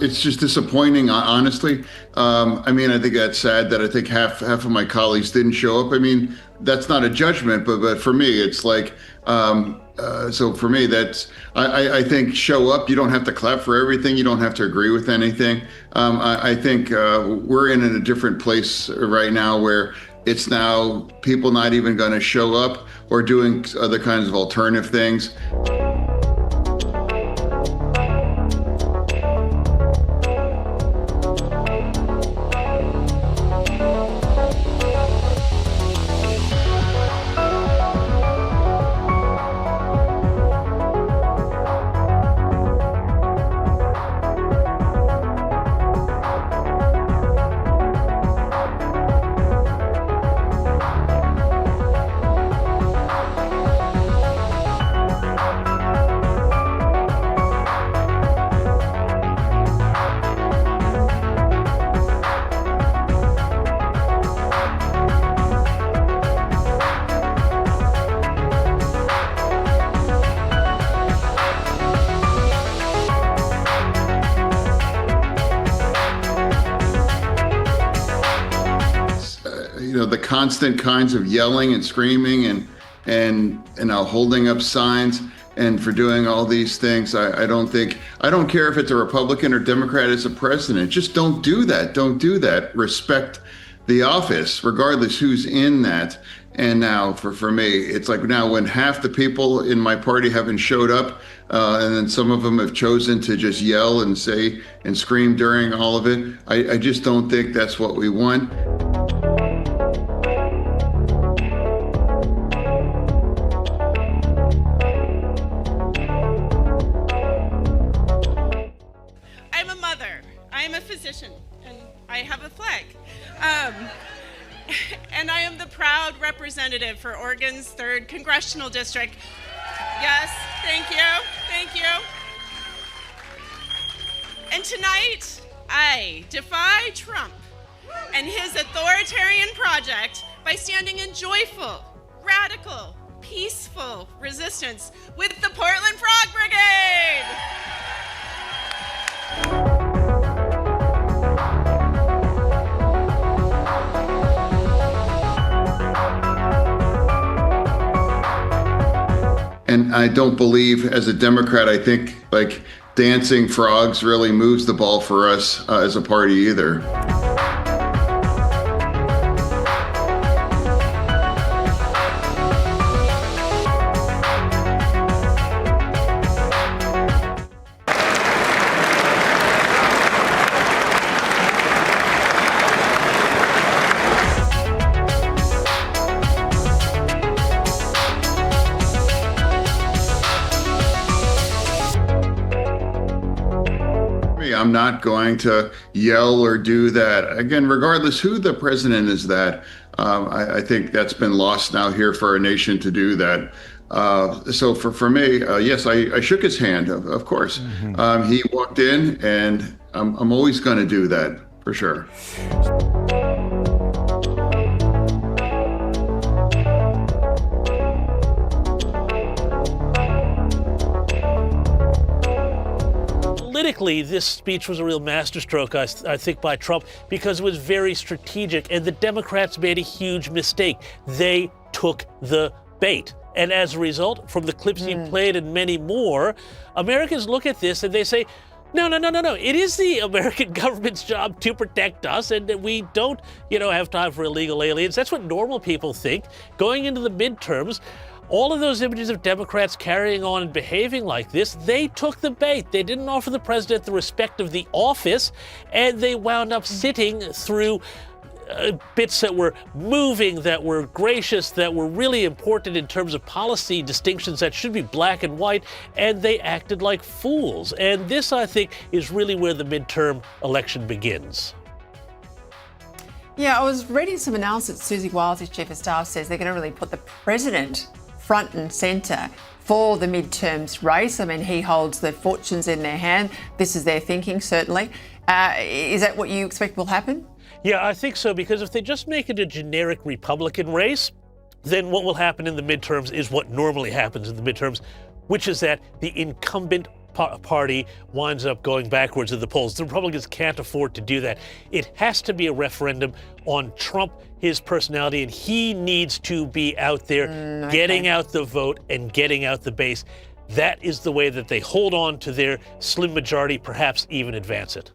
It's just disappointing, honestly. I mean, I think that's sad that I think half of my colleagues didn't show up. I mean, that's not a judgment, but for me, it's like, so for me, I think show up. You don't have to clap for everything. You don't have to agree with anything. I think we're in a different place right now where it's now people not even going to show up or doing other kinds of alternative things. The constant kinds of yelling and screaming and holding up signs and for doing all these things. I don't care if it's a Republican or Democrat as a president. Just don't do that. Don't do that. Respect the office, regardless who's in that. And now for me, it's like now when half the people in my party haven't showed up, and then some of them have chosen to just yell and say and scream during all of it. I just don't think that's what we want. And I have a flag. And I am the proud representative for Oregon's 3rd Congressional District. Yes, thank you. And tonight, I defy Trump and his authoritarian project by standing in joyful, radical, peaceful resistance with the Portland Frog Brigade. And I don't believe, as a Democrat, I think like dancing frogs really moves the ball for us as a party either. I'm not going to yell or do that. Again, regardless who the president is that, I think that's been lost now here for our nation to do that. So for me, yes, I shook his hand, of course. Mm-hmm. He walked in, and I'm always going to do that, for sure. Politically, this speech was a real masterstroke, I think, by Trump, because it was very strategic, and the Democrats made a huge mistake. They took the bait. And as a result, from the clips he played and many more, Americans look at this and they say, no. It is the American government's job to protect us, and we don't, have time for illegal aliens. That's what normal people think. Going into the midterms, all of those images of Democrats carrying on and behaving like this, they took the bait. They didn't offer the president the respect of the office, and they wound up sitting through bits that were moving, that were gracious, that were really important in terms of policy distinctions that should be black and white, and they acted like fools. And this, I think, is really where the midterm election begins. Yeah, I was reading some analysis. Susie Wiles, his chief of staff, says they're going to really put the president front and centre for the midterms race. I mean, he holds the fortunes in their hand. This is their thinking, certainly. Is that what you expect will happen? Yeah, I think so, because if they just make it a generic Republican race, then what will happen in the midterms is what normally happens in the midterms, which is that the incumbent party winds up going backwards in the polls. The Republicans can't afford to do that. It has to be a referendum on Trump, his personality, and he needs to be out there getting out the vote and getting out the base. That is the way that they hold on to their slim majority, perhaps even advance it.